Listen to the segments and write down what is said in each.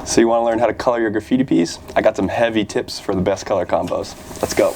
So you want to learn how to color your graffiti piece? I got some heavy tips for the best color combos. Let's go.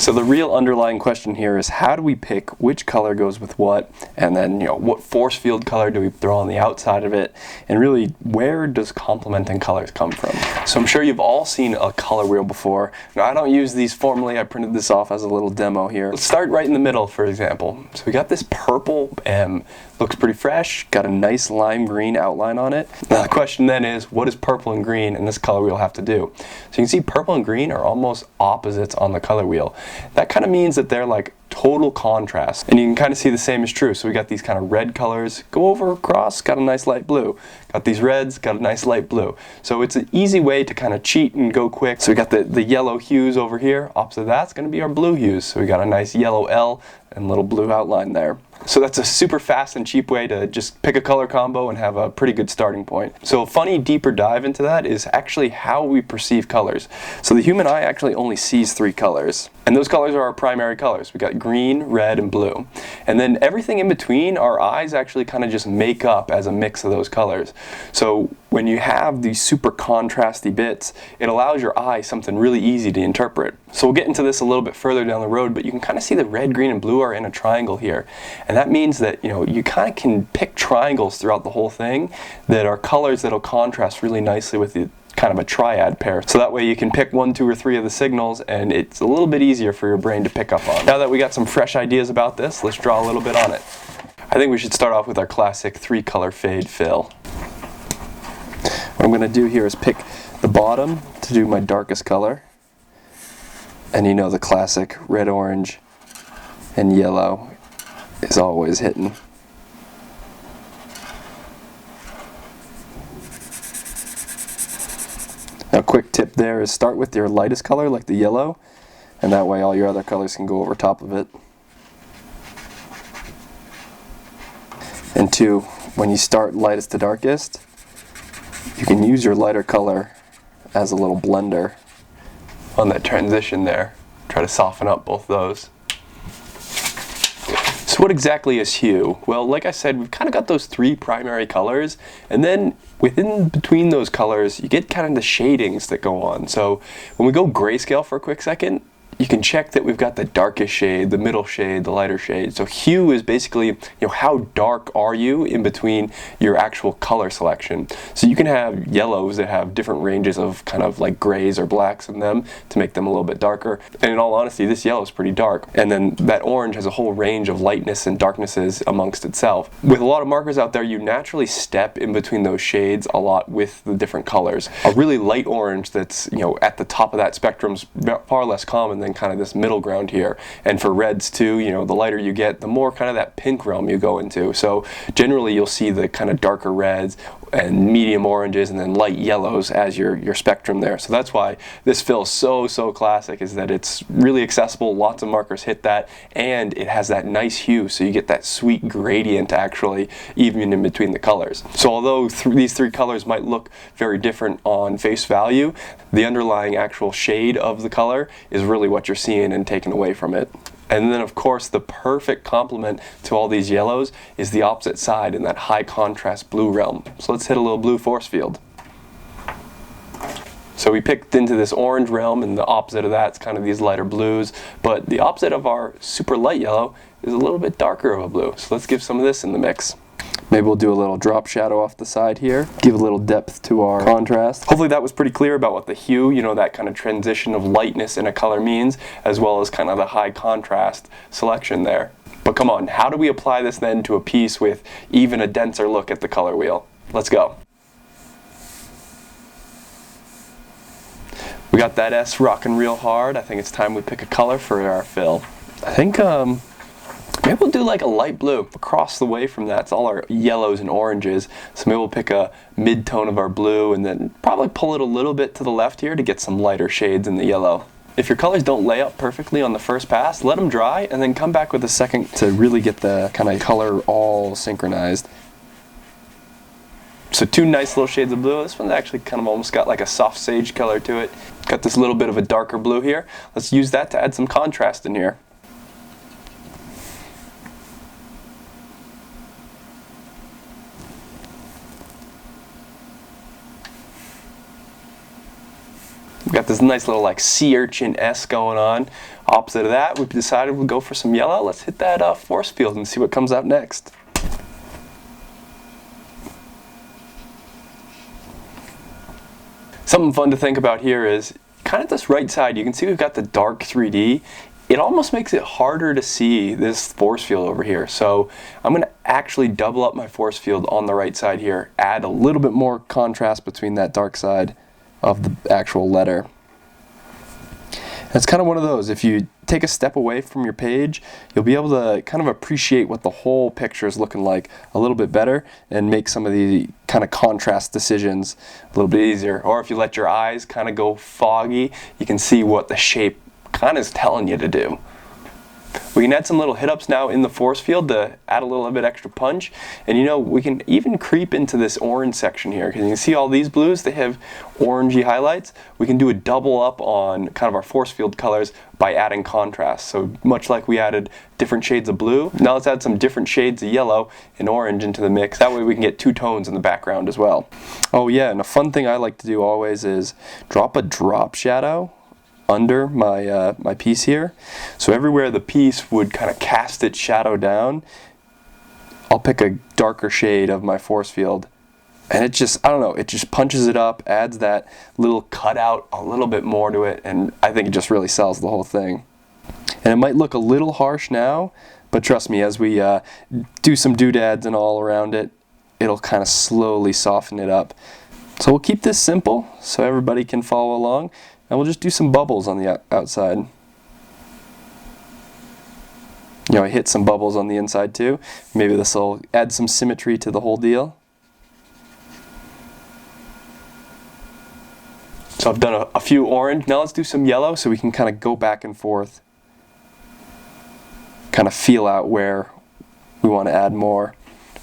So the real underlying question here is, how do we pick which color goes with what, and then what force field color do we throw on the outside of it, and really where does complementing colors come from? So I'm sure you've all seen a color wheel before. Now I don't use these formally, I printed this off as a little demo here. Let's start right in the middle, for example. So we got this purple M. Looks pretty fresh, got a nice lime green outline on it. Now the question then is, what does purple and green in this color wheel have to do? So you can see purple and green are almost opposites on the color wheel. That kind of means that they're like total contrast. And you can kind of see the same is true. So we got these kind of red colors, go over across, got a nice light blue. Got these reds, got a nice light blue. So it's an easy way to kind of cheat and go quick. So we got the yellow hues over here. Opposite of that's going to be our blue hues. So we got a nice yellow L and little blue outline there. So that's a super fast and cheap way to just pick a color combo and have a pretty good starting point. So a funny deeper dive into that is actually how we perceive colors. So the human eye actually only sees 3 colors. And those colors are our primary colors. We got green, red, and blue. And then everything in between, our eyes actually kind of just make up as a mix of those colors. So when you have these super contrasty bits, it allows your eye something really easy to interpret. So we'll get into this a little bit further down the road, but you can kind of see the red, green, and blue are in a triangle here. And that means that you kind of can pick triangles throughout the whole thing that are colors that'll contrast really nicely with the kind of a triad pair. So that way you can pick 1, 2, or 3 of the signals, and it's a little bit easier for your brain to pick up on. Now that we got some fresh ideas about this, let's draw a little bit on it. I think we should start off with our classic 3-color fade fill. What I'm going to do here is pick the bottom to do my darkest color. And the classic red, orange, and yellow is always hitting. Now, quick tip there is start with your lightest color, like the yellow, and that way all your other colors can go over top of it. And 2, when you start lightest to darkest, you can use your lighter color as a little blender on that transition there. Try to soften up both those. So what exactly is hue? Well, like I said, we've kind of got those 3 primary colors, and then within between those colors, you get kind of the shadings that go on. So when we go grayscale for a quick second, you can check that we've got the darkest shade, the middle shade, the lighter shade. So hue is basically, how dark are you in between your actual color selection. So you can have yellows that have different ranges of kind of like grays or blacks in them to make them a little bit darker. And in all honesty, this yellow is pretty dark. And then that orange has a whole range of lightness and darknesses amongst itself. With a lot of markers out there, you naturally step in between those shades a lot with the different colors. A really light orange that's, at the top of that spectrum is far less common than kind of this middle ground here. And for reds too, the lighter you get, the more kind of that pink realm you go into. So generally you'll see the kind of darker reds and medium oranges and then light yellows as your spectrum there. So that's why this fill is so classic, is that it's really accessible, lots of markers hit that, and it has that nice hue, so you get that sweet gradient actually even in between the colors. So although these 3 colors might look very different on face value, the underlying actual shade of the color is really what you're seeing and taken away from it. And then of course the perfect complement to all these yellows is the opposite side in that high contrast blue realm. So let's hit a little blue force field. So we picked into this orange realm, and the opposite of that's kind of these lighter blues, but the opposite of our super light yellow is a little bit darker of a blue. So let's give some of this in the mix. Maybe we'll do a little drop shadow off the side here, give a little depth to our contrast. Hopefully that was pretty clear about what the hue, that kind of transition of lightness in a color means, as well as kind of the high contrast selection there. But come on, how do we apply this then to a piece with even a denser look at the color wheel? Let's go. We got that S rocking real hard. I think it's time we pick a color for our fill. I think maybe we'll do like a light blue. Across the way from that, it's all our yellows and oranges. So maybe we'll pick a mid-tone of our blue and then probably pull it a little bit to the left here to get some lighter shades in the yellow. If your colors don't lay up perfectly on the first pass, let them dry and then come back with a second to really get the kind of color all synchronized. So 2 nice little shades of blue. This one's actually kind of almost got like a soft sage color to it. Got this little bit of a darker blue here. Let's use that to add some contrast in here. We've got this nice little like sea urchin S going on. Opposite of that, we've decided we'll go for some yellow. Let's hit that force field and see what comes out next. Something fun to think about here is kind of this right side. You can see we've got the dark 3D. It almost makes it harder to see this force field over here. So I'm going to actually double up my force field on the right side here, add a little bit more contrast between that dark side of the actual letter. And it's kind of one of those, if you take a step away from your page, you'll be able to kind of appreciate what the whole picture is looking like a little bit better and make some of the kind of contrast decisions a little bit easier. Or if you let your eyes kind of go foggy, you can see what the shape kind of is telling you to do. We can add some little hit-ups now in the force field to add a little bit extra punch. And you know, we can even creep into this orange section here, because you can see all these blues, they have orangey highlights. We can do a double up on kind of our force field colors by adding contrast. So much like we added different shades of blue, now let's add some different shades of yellow and orange into the mix. That way we can get two tones in the background as well. Oh yeah, and a fun thing I like to do always is drop a drop shadow under my my piece here. So everywhere the piece would kind of cast its shadow down, I'll pick a darker shade of my force field, and it just, I don't know, it just punches it up, adds that little cutout a little bit more to it, and I think it just really sells the whole thing. And it might look a little harsh now, but trust me, as we do some doodads and all around it, it'll kind of slowly soften it up. So we'll keep this simple so everybody can follow along. And we'll just do some bubbles on the outside. You know, I hit some bubbles on the inside too. Maybe this will add some symmetry to the whole deal. So I've done a few orange. Now let's do some yellow so we can kind of go back and forth. Kind of feel out where we want to add more,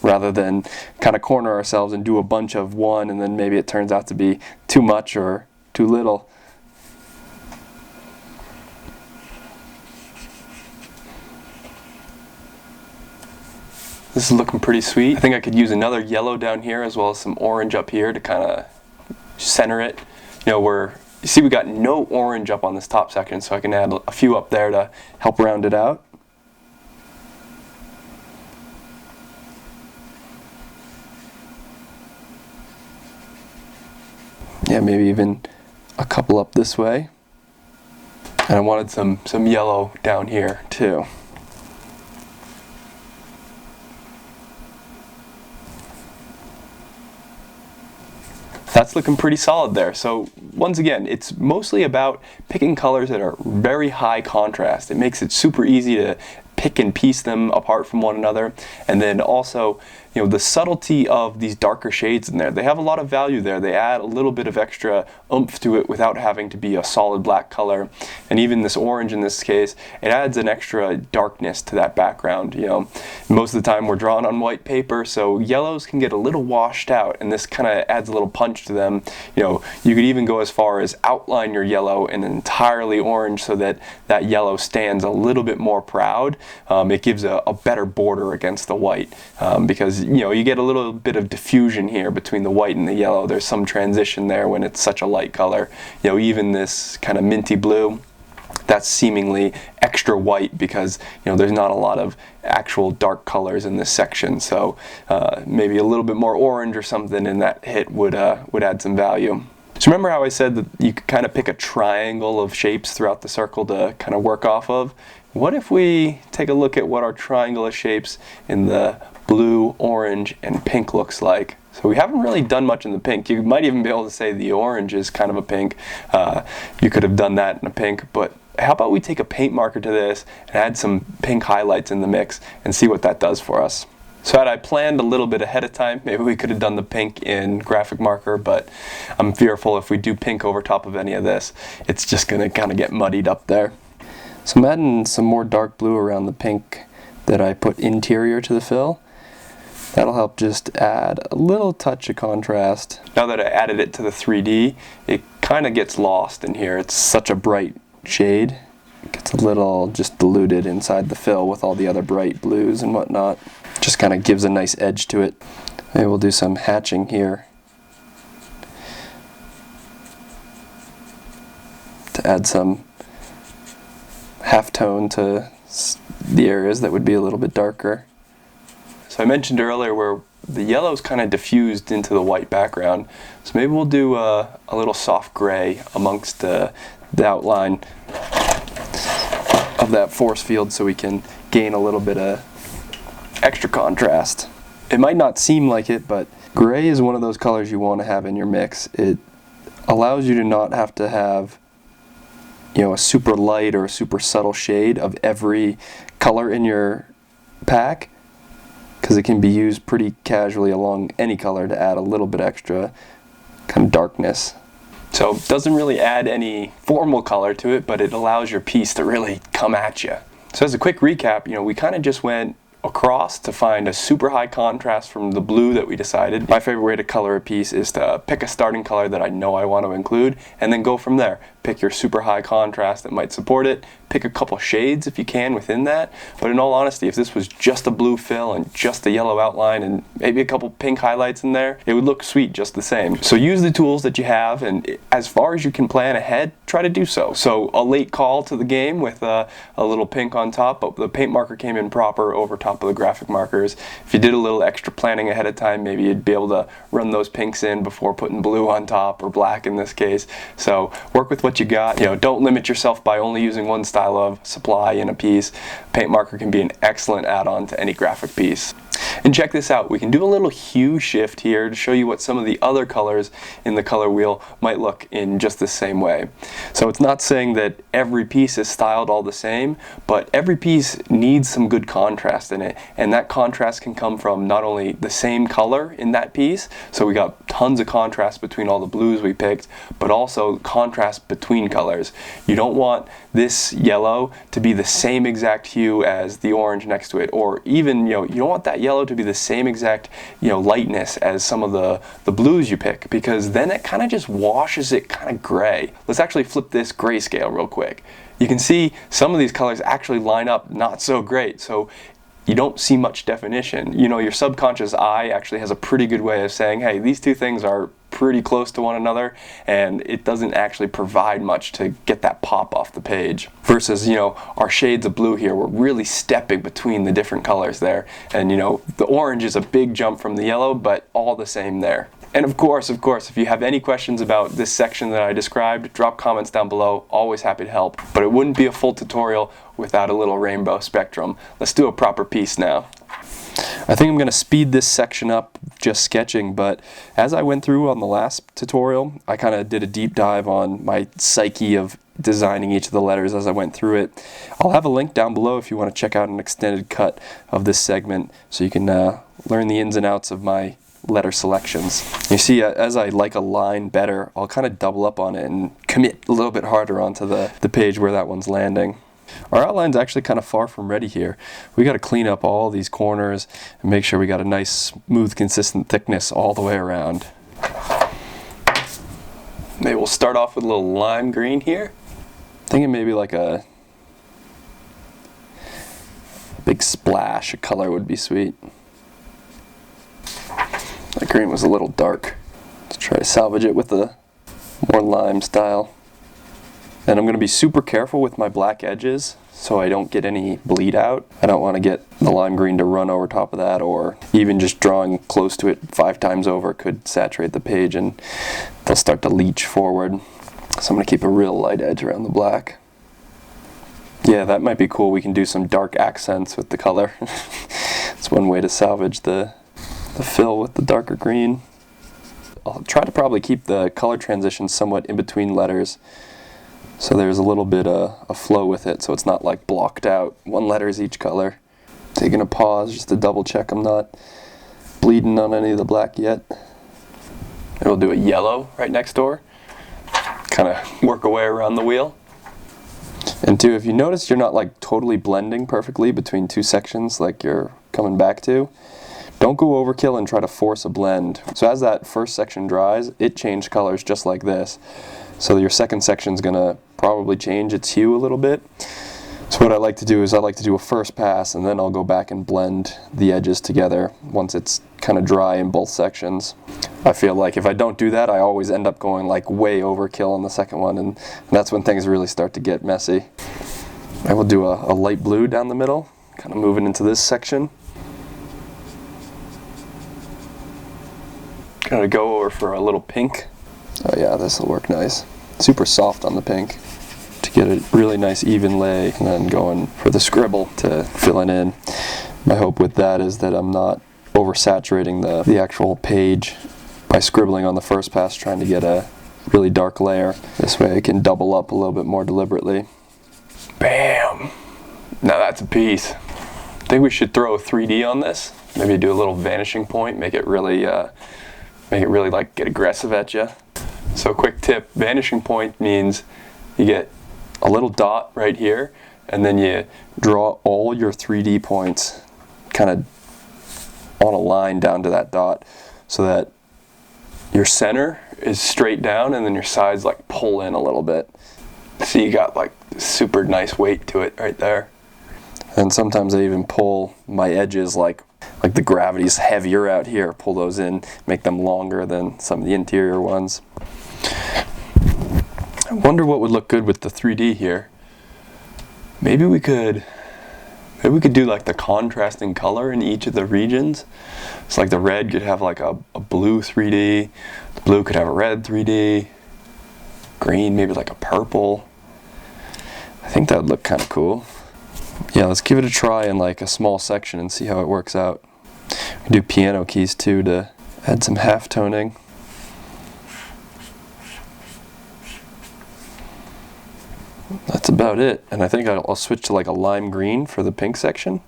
rather than kind of corner ourselves and do a bunch of one and then maybe it turns out to be too much or too little. This is looking pretty sweet. I think I could use another yellow down here as well as some orange up here to kind of center it. You know, you see we got no orange up on this top section, so I can add a few up there to help round it out. Yeah, maybe even a couple up this way. And I wanted some yellow down here too. That's looking pretty solid there. So once again, it's mostly about picking colors that are very high contrast. It makes it super easy to pick and piece them apart from one another. And then also, you know, the subtlety of these darker shades in there. They have a lot of value there. They add a little bit of extra oomph to it without having to be a solid black color. And even this orange in this case, it adds an extra darkness to that background. You know, most of the time we're drawing on white paper, so yellows can get a little washed out, and this kind of adds a little punch to them. You know, you could even go as far as outline your yellow in entirely orange so that that yellow stands a little bit more proud. It gives a better border against the white, because you know, you get a little bit of diffusion here between the white and the yellow. There's some transition there when it's such a light color. You know, even this kind of minty blue, that's seemingly extra white because, you know, there's not a lot of actual dark colors in this section. So maybe a little bit more orange or something in that hit would add some value. So remember how I said that you could kind of pick a triangle of shapes throughout the circle to kind of work off of? What if we take a look at what our triangle of shapes in the blue, orange, and pink looks like? So we haven't really done much in the pink. You might even be able to say the orange is kind of a pink. You could have done that in a pink, but how about we take a paint marker to this and add some pink highlights in the mix and see what that does for us. So had I planned a little bit ahead of time, maybe we could have done the pink in graphic marker, but I'm fearful if we do pink over top of any of this, it's just going to kind of get muddied up there. So I'm adding some more dark blue around the pink that I put interior to the fill. That'll help just add a little touch of contrast. Now that I added it to the 3D, it kind of gets lost in here. It's such a bright shade. It gets a little just diluted inside the fill with all the other bright blues and whatnot. Just kind of gives a nice edge to it. Maybe we'll do some hatching here. add some halftone to the areas that would be a little bit darker. So I mentioned earlier where the yellow's kind of diffused into the white background, so maybe we'll do a little soft gray amongst the outline of that force field so we can gain a little bit of extra contrast. It might not seem like it, but gray is one of those colors you want to have in your mix. It allows you to not have to have, you know, a super light or a super subtle shade of every color in your pack, because it can be used pretty casually along any color to add a little bit extra kind of darkness. So it doesn't really add any formal color to it, but it allows your piece to really come at you. So as a quick recap, you know, we kind of just went across to find a super high contrast from the blue that we decided. My favorite way to color a piece is to pick a starting color that I know I want to include and then go from there. Pick your super high contrast that might support it, pick a couple shades if you can within that, but in all honesty, if this was just a blue fill and just a yellow outline and maybe a couple pink highlights in there, it would look sweet just the same. So use the tools that you have, and as far as you can plan ahead, try to do so. So a late call to the game with a little pink on top, but the paint marker came in proper over top of the graphic markers. If you did a little extra planning ahead of time, maybe you'd be able to run those pinks in before putting blue on top, or black in this case. So work with what you got. You know, don't limit yourself by only using one style of supply in a piece. Paint marker can be an excellent add-on to any graphic piece. And check this out, we can do a little hue shift here to show you what some of the other colors in the color wheel might look in just the same way. So it's not saying that every piece is styled all the same, but every piece needs some good contrast in it, and that contrast can come from not only the same color in that piece, so we got tons of contrast between all the blues we picked, but also contrast between colors. You don't want this yellow to be the same exact hue as the orange next to it, or even, you know, you don't want that yellow to be the same exact, you know, lightness as some of the blues you pick, because then it kind of just washes it kind of gray. Let's actually flip this grayscale real quick. You can see some of these colors actually line up not so great, so you don't see much definition. You know, your subconscious eye actually has a pretty good way of saying, hey, these two things are pretty close to one another, and it doesn't actually provide much to get that pop off the page. Versus, you know, our shades of blue here, we're really stepping between the different colors there. And, you know, the orange is a big jump from the yellow, but all the same there. And of course, if you have any questions about this section that I described, drop comments down below. Always happy to help. But it wouldn't be a full tutorial without a little rainbow spectrum. Let's do a proper piece now. I think I'm going to speed this section up just sketching, but as I went through on the last tutorial, I kind of did a deep dive on my psyche of designing each of the letters as I went through it. I'll have a link down below if you want to check out an extended cut of this segment so you can learn the ins and outs of my letter selections. You see, as I like a line better, I'll kind of double up on it and commit a little bit harder onto the page where that one's landing. Our outline's actually kind of far from ready here. We got to clean up all these corners and make sure we got a nice, smooth, consistent thickness all the way around. Maybe we'll start off with a little lime green here. Thinking maybe like a big splash of color would be sweet. That green was a little dark. Let's try to salvage it with a more lime style. And I'm going to be super careful with my black edges so I don't get any bleed out. I don't want to get the lime green to run over top of that, or even just drawing close to it 5 times over could saturate the page and they'll start to leach forward. So I'm going to keep a real light edge around the black. Yeah, that might be cool. We can do some dark accents with the color. It's one way to salvage the fill with the darker green. I'll try to probably keep the color transition somewhat in between letters, so there's a little bit of flow with it, so it's not like blocked out. One letter is each color. Taking a pause just to double check I'm not bleeding on any of the black yet. And we'll do a yellow right next door. Kind of work our way around the wheel. And two, if you notice you're not like totally blending perfectly between two sections like you're coming back to, don't go overkill and try to force a blend. So as that first section dries, it changed colors just like this. So your second section's gonna probably change its hue a little bit. So what I like to do is I like to do a first pass, and then I'll go back and blend the edges together once it's kind of dry in both sections. I feel like if I don't do that, I always end up going like way overkill on the second one, and that's when things really start to get messy. I will do a light blue down the middle, kind of moving into this section. Gonna go over for a little pink. Oh yeah, this will work nice. Super soft on the pink to get a really nice even lay, and then going for the scribble to fill it in. My hope with that is that I'm not oversaturating the actual page by scribbling on the first pass, trying to get a really dark layer. This way I can double up a little bit more deliberately. Bam! Now that's a piece. I think we should throw a 3D on this. Maybe do a little vanishing point, make it really like get aggressive at you. So quick tip, vanishing point means you get a little dot right here, and then you draw all your 3D points kind of on a line down to that dot, so that your center is straight down and then your sides like pull in a little bit. So you got like super nice weight to it right there. And sometimes I even pull my edges like the gravity's heavier out here, pull those in, make them longer than some of the interior ones. I wonder what would look good with the 3D here. Maybe we could do like the contrasting color in each of the regions. It's like the red could have like a blue 3D, the blue could have a red 3D, green maybe like a purple. I think that would look kind of cool. Yeah, let's give it a try in like a small section and see how it works out. We do piano keys too to add some half toning. That's about it, and I think I'll switch to like a lime green for the pink section.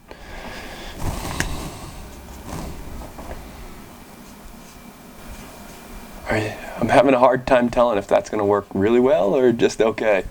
I'm having a hard time telling if that's going to work really well or just okay.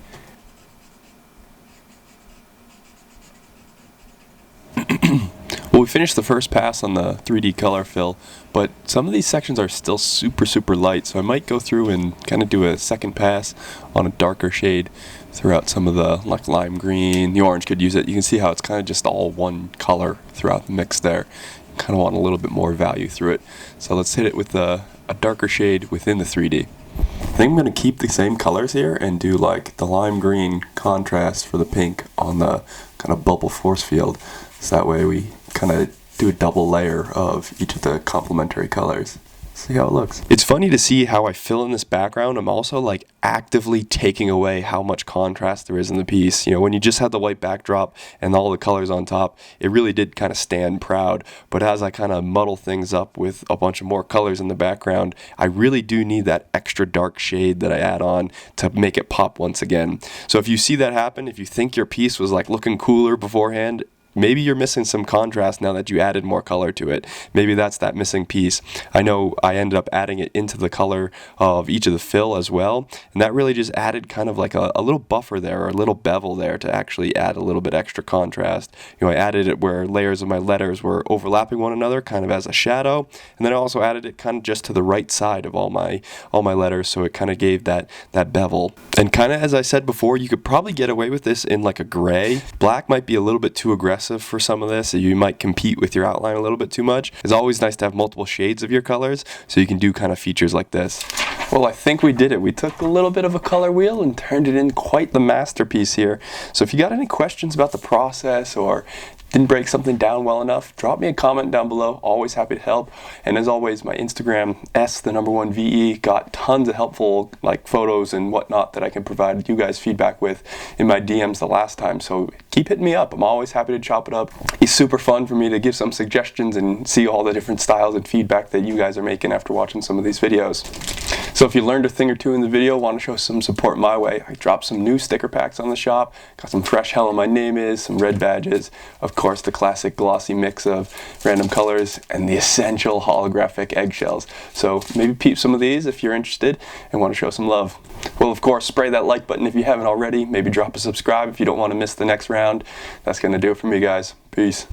Well, we finished the first pass on the 3D color fill, but some of these sections are still super light, so I might go through and kind of do a second pass on a darker shade throughout some of the like lime green. The orange could use it. You can see how it's kind of just all one color throughout the mix there. You kind of want a little bit more value through it. So let's hit it with a darker shade within the 3D. I think I'm going to keep the same colors here and do like the lime green contrast for the pink on the kind of bubble force field. So that way we kind of do a double layer of each of the complementary colors. See how it looks. It's funny to see how I fill in this background. I'm also like actively taking away how much contrast there is in the piece. You know, when you just had the white backdrop and all the colors on top, it really did kind of stand proud. But as I kind of muddle things up with a bunch of more colors in the background, I really do need that extra dark shade that I add on to make it pop once again. So if you see that happen, if you think your piece was like looking cooler beforehand, maybe you're missing some contrast now that you added more color to it. Maybe that's that missing piece. I know I ended up adding it into the color of each of the fill as well, and that really just added kind of like a little buffer there, or a little bevel there to actually add a little bit extra contrast. You know, I added it where layers of my letters were overlapping one another, kind of as a shadow, and then I also added it kind of just to the right side of all my letters, so it kind of gave that bevel. And kind of as I said before, you could probably get away with this in like a gray. Black might be a little bit too aggressive for some of this, so you might compete with your outline a little bit too much. It's always nice to have multiple shades of your colors, so you can do kind of features like this. Well, I think we did it. We took a little bit of a color wheel and turned it in quite the masterpiece here. So if you got any questions about the process or didn't break something down well enough, drop me a comment down below. Always happy to help. And as always, my Instagram, _VE, got tons of helpful like photos and whatnot that I can provide you guys feedback with in my DMs the last time. So keep hitting me up. I'm always happy to chop it up. It's super fun for me to give some suggestions and see all the different styles and feedback that you guys are making after watching some of these videos. So if you learned a thing or two in the video, want to show some support my way, I dropped some new sticker packs on the shop. Got some fresh Hello My Name Is, some red badges, of course the classic glossy mix of random colors, and the essential holographic eggshells. So maybe peep some of these if you're interested and want to show some love. Well, of course, spray that like button if you haven't already. Maybe drop a subscribe if you don't want to miss the next round. That's going to do it for me, guys. Peace.